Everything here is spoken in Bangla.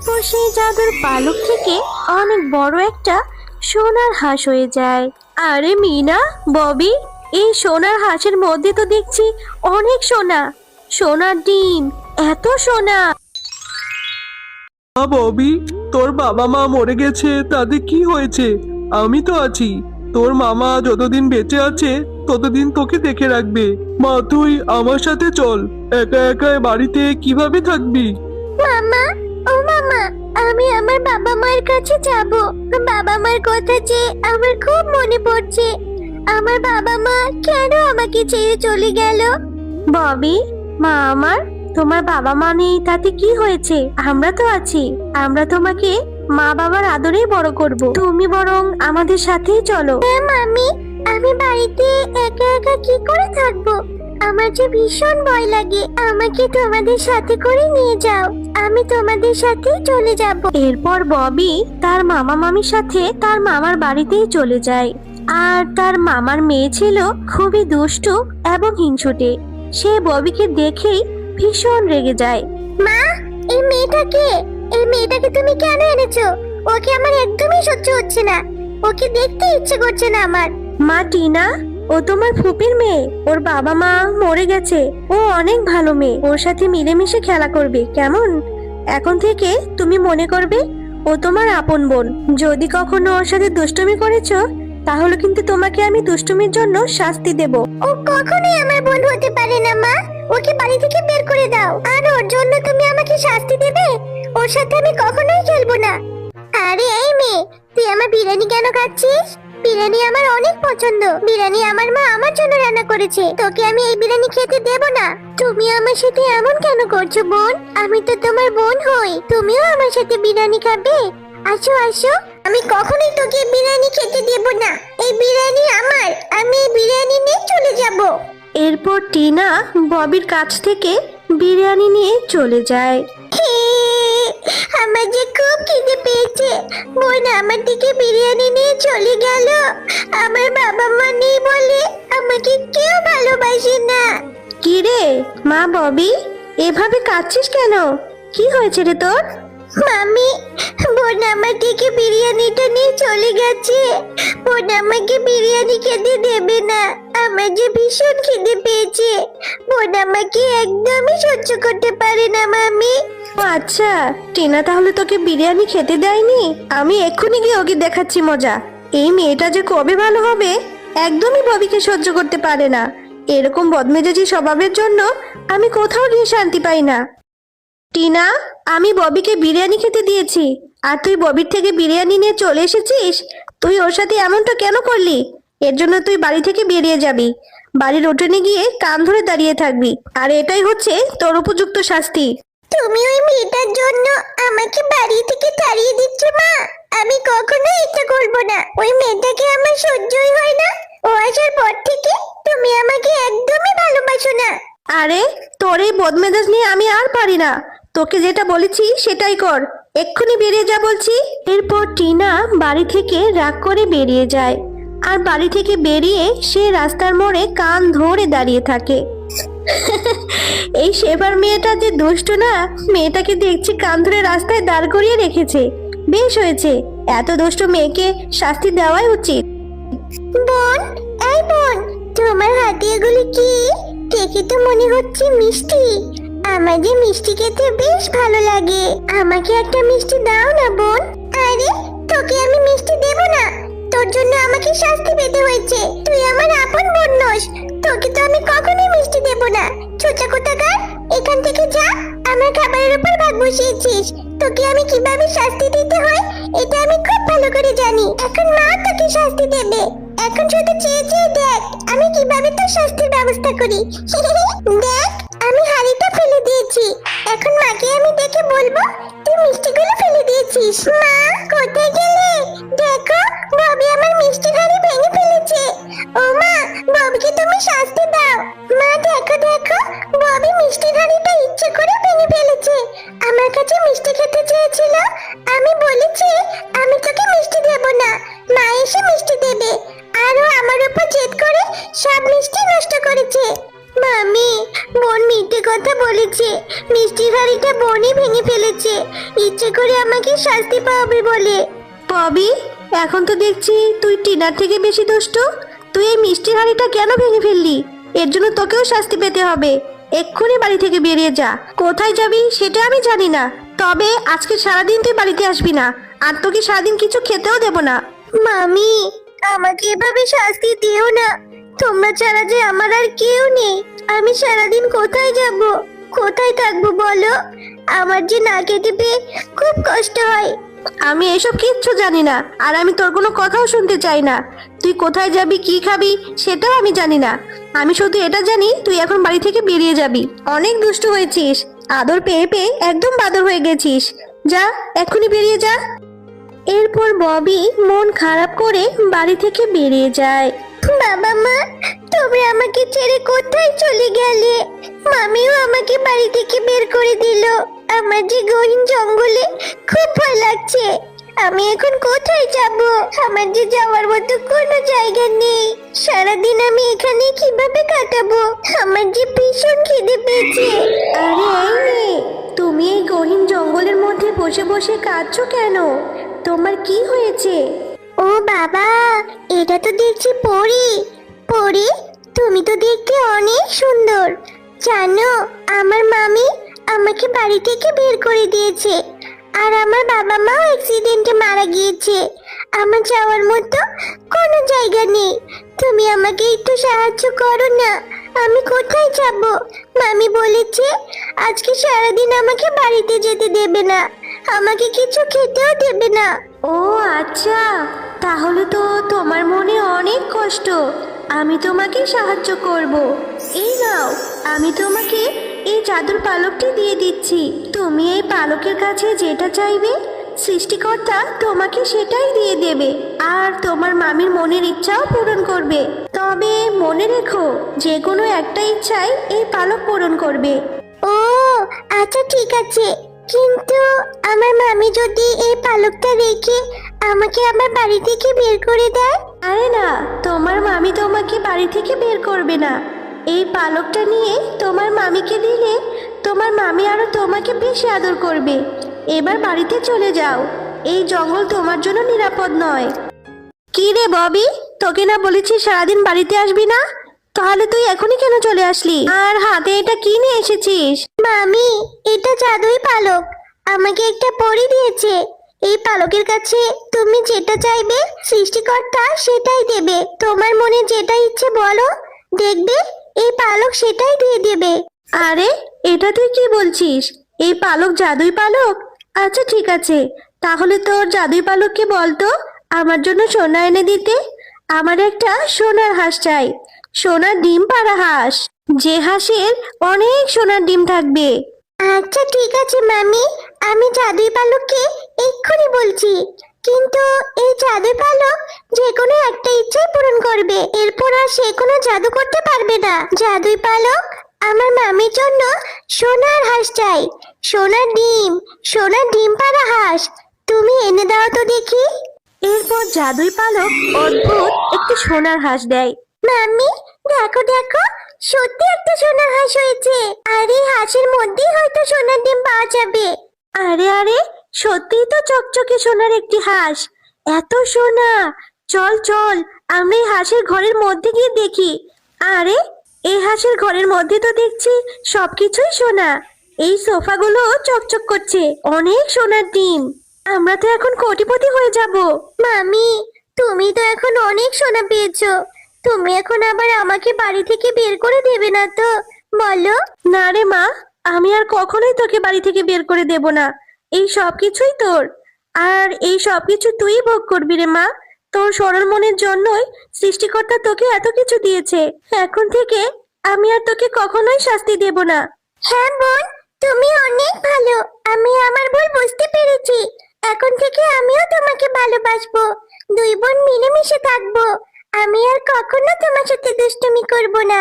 এরপর সেই জাদুর পালক থেকে অনেক বড় একটা সোনার হাঁস হয়ে যায়। আরে মিনা, ববি, এই সোনার হাঁসের মধ্যে তো দেখছি অনেক সোনা, সোনার ডিম, এত সোনা। ববি, তোর বাবা মা মরে গেছে, তাতে কি হয়েছে? আমি তো আছি। তোর মামা যতদিন বেঁচে আছে ততদিন তোকে দেখে রাখবে। মা, তুই আমার সাথে চল। একা একা এ বাড়িতে কিভাবে থাকবি? মামা, ও মামা, আমি আমার বাবা মায়ের কাছে যাব। বাবা মার কথা যে আমার খুব মনে পড়ছে। আমার বাবা মা কেন আমাকে ছেড়ে চলে গেল? ববি, মা আমার, তোমার বাবা মা নেই তাতে কি হয়েছে? আমরা তো আছি। আমরা তোমাকে মা বাবার আদরেই বড় করব। তুমি বরং আমাদের সাথেই চলো। হ্যাঁ মামি, আমি বাড়িতে একা একা কি করে থাকবো? আমার যে ভীষণ ভয় লাগে। আমাকে তোমাদের সাথে করে নিয়ে যাও, আমি তোমাদের সাথেই চলে যাব। এরপর ববি তার মামা মামির সাথে তার মামার বাড়িতেই চলে যায়। আর তার মামার মেয়ে ছিল খুবই দুষ্টু এবং হিংসুটে। সে ববিকে দেখেই ভীষণ রেগে যায়। মা, এই মেয়েটাকে তুমি কেন এনেছো? ওকে আমার একদমই সহ্য হচ্ছে না। ওকে দেখতে ইচ্ছে করছে না আমার। মা টিনা, ও তোমার ফুপির মেয়ে। ওর বাবা মা মরে গেছে। ও অনেক ভালো মেয়ে। ওর সাথে মিলেমিশে খেলা করবে, কেমন? এখন থেকে তুমি মনে করবে ও তোমার আপন বোন। যদি কখনো ওর সাথে দুষ্টুমি করেছো তাহলে কিন্তু তোমাকে আমি দুষ্টুমির জন্য শাস্তি দেব। ও কখনোই আমার বোন হতে পারে না মা। ওকে বাড়ি থেকে বের করে দাও। আর ওর জন্য তুমি আমাকে শাস্তি দেবে? ওর সাথে আমি কখনোই খেলবো না। আরে এই মেয়ে, তুই আমার বিরিয়ানি কেন খাচ্ছিস? বিরিয়ানি আমার অনেক পছন্দ। বিরিয়ানি আমার মা আমার জন্য রান্না করেছে। তোকে আমি এই বিরিয়ানি খেতে দেব না। তুমি আমার সাথে এমন কেন করছো বোন? আমি তো তোমার বোন হই। তুমিও আমার সাথে বিরিয়ানি খাবে? আসো আসো। আমি কখনোই তোকে বিরিয়ানি খেতে দেব না। এই বিরিয়ানি আমার। আমি এই বিরিয়ানি নিয়ে চলে যাব। এরপর টিনা ববির কাছ থেকে বিরিয়ানি নিয়ে চলে যায়। আমার যে খুব খিদে পেয়েছে। বোন আমার দিকে বিরিয়ানি নিয়ে চলে গেল। আমার বাবা মা নেই বলে আমাকে কেউ ভালোবাসে না। কি রে মা ববি, এভাবে কাঁদছিস কেন? কি হয়েছে রে তোর? মামি, বোন আমার দিকে বিরিয়ানিটা নিয়ে চলে গেছে। বোন আমাকে বিরিয়ানি খেতে দেবে না। আমার যে ভীষণ খিদে পেয়েছে। বোন আমাকে একদমই সহ্য করতে পারে না মামি। ও আচ্ছা, টিনা তাহলে তোকে বিরিয়ানি খেতে দেয়নি? আমি এক্ষুনি গিয়ে ওকে দেখাচ্ছি মজা। এই মেয়েটা যে কবে ভালো হবে। একদমই ববিকে সহ্য করতে পারে না। এরকম বদমেজাজি স্বভাবের জন্য আমি কোথাও গিয়ে শান্তি পাই না। টিনা, আমি ববিকে বিরিয়ানি খেতে দিয়েছি আর তুই ববির থেকে বিরিয়ানি নিয়ে চলে এসেছিস। তুই ওর সাথে এমনটা কেন করলি? এর জন্য তুই বাড়ি থেকে বেরিয়ে যাবি। বাড়ির উঠোনে গিয়ে কান ধরে দাঁড়িয়ে থাকবি। আর এটাই হচ্ছে তোর উপযুক্ত শাস্তি। তুমি ওই মেয়েটার জন্য আমাকে বাড়ি থেকে তাড়িয়ে দিচ্ছ মা। আমি কখনো এটা করব না। ওই মেয়েটাকে আমার সহ্যই হয় না। ও আসার পর থেকে তুমি আমাকে একদমই ভালোবাসো না। আরে তোর এই বদমেজাজ নিয়ে আমি আর পারি না। তোকে যেটা বলেছি সেটাই কর। এক্ষুনি বেরিয়ে যা বলছি। এরপর টিনা বাড়ি থেকে রাগ করে বেরিয়ে যায়। আর বাড়ি থেকে বেরিয়ে সে রাস্তার মোড়ে কান ধরে দাঁড়িয়ে থাকে। এই সেবার মেয়েটা যে দুষ্ট না। মেয়েটাকে দেখছি কান ধরে রাস্তায় দাঁড় করিয়ে রেখেছে। বেশ হয়েছে, এত দুষ্ট মেয়েকে শাস্তি দেওয়াই উচিত। বোন, এই বোন, তোমার হাতে এগুলি কি? দেখে তো মনে হচ্ছে মিষ্টি। আমার যে মিষ্টি খেতে বেশ ভালো লাগে। আমাকে একটা মিষ্টি দাও না বোন। আরে তোকে আমি মিষ্টি দেব না। তোর জন্য আমাকে শাস্তি পেতে হয়েছে। তুই আমার আপন বোন নস। তোকে তো আমি কখনোই মিষ্টি দেব না। ছোটা কোথাকার, এখান থেকে যা। আমার খাবারের উপর ভাগ বসিয়েছিস। তোকে আমি কিভাবে শাস্তি দিতে হয় এটা আমি খুব ভালো করে জানি। এখন মা তোকে শাস্তি দেবে। এখন শুধু চেয়ে চেয়ে দেখ আমি কিভাবে তোর শাস্তির ব্যবস্থা করি। দেখ, আমি হাঁড়িটা ফেলে দিয়েছি। এখন মাকে আমি দেখে বলবো তুই মিষ্টিগুলো ফেলে দিয়েছিস। মা, কোথায় গেলে? দেখো, ববি আমার মিষ্টির হাঁড়ি ভেঙে ফেলেছে। ও মা, ববিকে তুমি শাস্তি দাও। মা দেখো দেখো, ববি মিষ্টির হাঁড়িটা ইচ্ছে করে ভেঙে ফেলেছে। আমার কাছে মিষ্টি খেতে চেয়েছিল। আমি বলেছি আমি তোকে মিষ্টি দেব না। মা এসে মিষ্টি দেবে। আর ও আমার উপর জেদ করে সব মিষ্টি নষ্ট করেছে। মামি, বোন মিথ্যে কথা বলেছে। মিষ্টির হাঁড়িটা বোনই ভেঙে ফেলেছে, ইচ্ছে করে আমাকে শাস্তি পাবে বলে। ববি, এখন তো দেখছি তুই টিনার থেকে বেশি দুষ্ট। তুই এই মিষ্টির হাঁড়িটা কেন ভেঙে ফেললি? এর জন্য তোকেও শাস্তি পেতে হবে। এক্ষুনি বাড়ি থেকে বেরিয়ে যা। কোথায় যাবি সেটা আমি জানি না, তবে আজকে সারাদিন তুই বাড়িতে আসবি না, আর তোকে সারাদিন কিছু খেতেও দেব না। মামি, আমাকে এভাবে শাস্তি দিও না। তোমরা ছাড়া যে আমার আর কেউ নেই। আমি সারাদিন কোথায় যাব, কোথায় থাকবো বলো? আমার যে না খেতে পেয়ে খুব কষ্ট হয়। আমি এসব কিচ্ছু জানি না, আর আমি তোর কোনো কথাও শুনতে চাই না। তুই কোথায় যাবি, কি খাবি সেটাও আমি জানি না। আমি শুধু এটা জানি তুই এখন বাড়ি থেকে বেরিয়ে যাবি। অনেক দুষ্ট হয়েছিস, আদর পেয়ে পেয়ে একদম বাদর হয়ে গেছিস। যা, এক্ষুনি বেরিয়ে যা। এরপর ববি মন খারাপ করে বাড়ি থেকে বেরিয়ে যায়। বাবা মা, তোমরা আমাকে ছেড়ে কোথায় চলে গেলে? মামিও আমাকে বাড়ি থেকে বের করে দিল। আমার যে গহীন জঙ্গলে খুব ভয় লাগছে। আমি এখন কোথায় যাব? আমার যে যাওয়ার মতো কোনো জায়গা নেই। সারাদিন আমি এখানে কিভাবে কাটাবো? আমার যে ভীষণ খিদে পেয়েছে। আরে এই মেয়ে, তুমি এই গহীন জঙ্গলের মধ্যে বসে বসে কাঁদছো কেন? তোমার কি হয়েছে? ও বাবা, এটা তো দেখছি পরী। পরী, তুমি তো দেখতে অনেক সুন্দর। জানো, আমার মামি আমাকে বাড়ি থেকে বের করে দিয়েছে, আর আমার বাবা মাও অ্যাক্সিডেন্টে মারা গিয়েছে। আমার যাওয়ার মতো কোনো জায়গা নেই। তুমি আমাকে একটু সাহায্য করো না। আমি কোথায় যাব? মামি বলেছে আজকে সারাদিন আমাকে বাড়িতে যেতে দেবে না, আমাকে কিছু খেতেও দেবে না। ও আচ্ছা, তাহলে তো তোমার মনে অনেক কষ্ট। আমি তোমাকে সাহায্য করব। এই নাও, আমি তোমাকে এই জাদুর পালকটি দিয়ে দিচ্ছি। তুমি এই পালকের কাছে যেটা চাইবে, সৃষ্টিকর্তা তোমাকে সেটাই দিয়ে দেবে, আর তোমার মামির মনের ইচ্ছাও পূরণ করবে। তবে মনে রেখো, যে কোনো একটা ইচ্ছাই এই পালক পূরণ করবে। ও আচ্ছা, ঠিক আছে। কিন্তু আমার মামি যদি এই পালকটা রেখে আমাকে আমার বাড়ি থেকে বের করে দেয়? আরে না, তোমার মামি তোমাকে বাড়ি থেকে বের করবে না। এই পালকটা নিয়ে তোমার মামিকে দিলে তোমার মামি আরো তোমাকে বেশি আদর করবে। এবার বাড়িতে চলে যাও, এই জঙ্গল তোমার জন্য নিরাপদ নয়। কি রে ববি, তোকে না বলেছি সারাদিন বাড়িতে আসবি না? তাহলে তুই এখনই কেন চলে আসলি, আর হাতে এটা কি নিয়ে এসেছিস? মামি, এটা জাদুই পালক। আমাকে একটা পরী দিয়েছে। এই পালকের কাছে তুমি যেটা চাইবে, সৃষ্টিকর্তা সেটাই দেবে। তোমার মনে যেটা ইচ্ছে বলো, দেখবে এই পালক সেটাই দিয়ে দেবে। আরে, এটা তুই কি বলছিস? এই পালক জাদুই পালক? আচ্ছা ঠিক আছে, তাহলে তোর জাদুই পালককে বলতো আমার জন্য সোনা এনে দিতে। আমার একটা সোনার হাঁস চাই, সোনার ডিম পাড়া হাঁস, যে হাঁসের অনেক সোনার ডিম থাকবে। আচ্ছা ঠিক আছে মামি, আমি জাদুই পালককে এক্ষুনি বলছি। কিন্তু এই জাদুই পালক যে কোনো একটা ইচ্ছাই পূরণ করবে, এরপর আর সে কোনো জাদু করতে পারবে না। জাদুই পালক, আমার মামির জন্য সোনার হাঁস চাই, সোনার ডিম পাড়া হাঁস। তুমি এনে দাও তো দেখি। এরপর জাদুই পালক অদ্ভুত একটি সোনার হাঁস দেয়। মাম্মি, দেখো দেখো, সত্যি একটা সোনার হাঁস হয়েছে। আর এই হাঁসের মধ্যেই হয়তো সোনার ডিম পাওয়া যাবে। আরে আরে, সত্যিই তো চকচকে সোনার একটি হাঁস। এত সোনা! চল চল, আমরা এই হাঁসের ঘরের মধ্যে গিয়ে দেখি। আরে, এই হাঁসের ঘরের মধ্যে তো দেখছি সবকিছুই সোনা। এই সোফাগুলো চকচক করছে, অনেক সোনার ডিম। আমরা তো এখন কোটিপতি হয়ে যাব। মামি, তুমি তো এখন অনেক সোনা পেয়েছো। তুমি এখন আবার আমাকে বাড়ি থেকে বের করে দেবে না তো, বলো? না রে মা, আমি আর কখনোই তোকে বাড়ি থেকে বের করে দেব না। এই সবকিছুই তোর, আর এই সবকিছু তুই ভোগ করবি রে মা। তোর সরল মনের জন্যই সৃষ্টিকর্তা তোকে এত কিছু দিয়েছে। এখন থেকে আমি আর তোকে কখনোই শাস্তি দেব না। হ্যাঁ বোন, তুমি অনেক ভালো। আমি আমার ভুল বুঝতে পেরেছি। এখন থেকে আমিও তোমাকে ভালোবাসবো। দুই বোন মিলেমিশে থাকবো। আমি আর কখনো তোমার সাথে দুষ্টুমি করব না।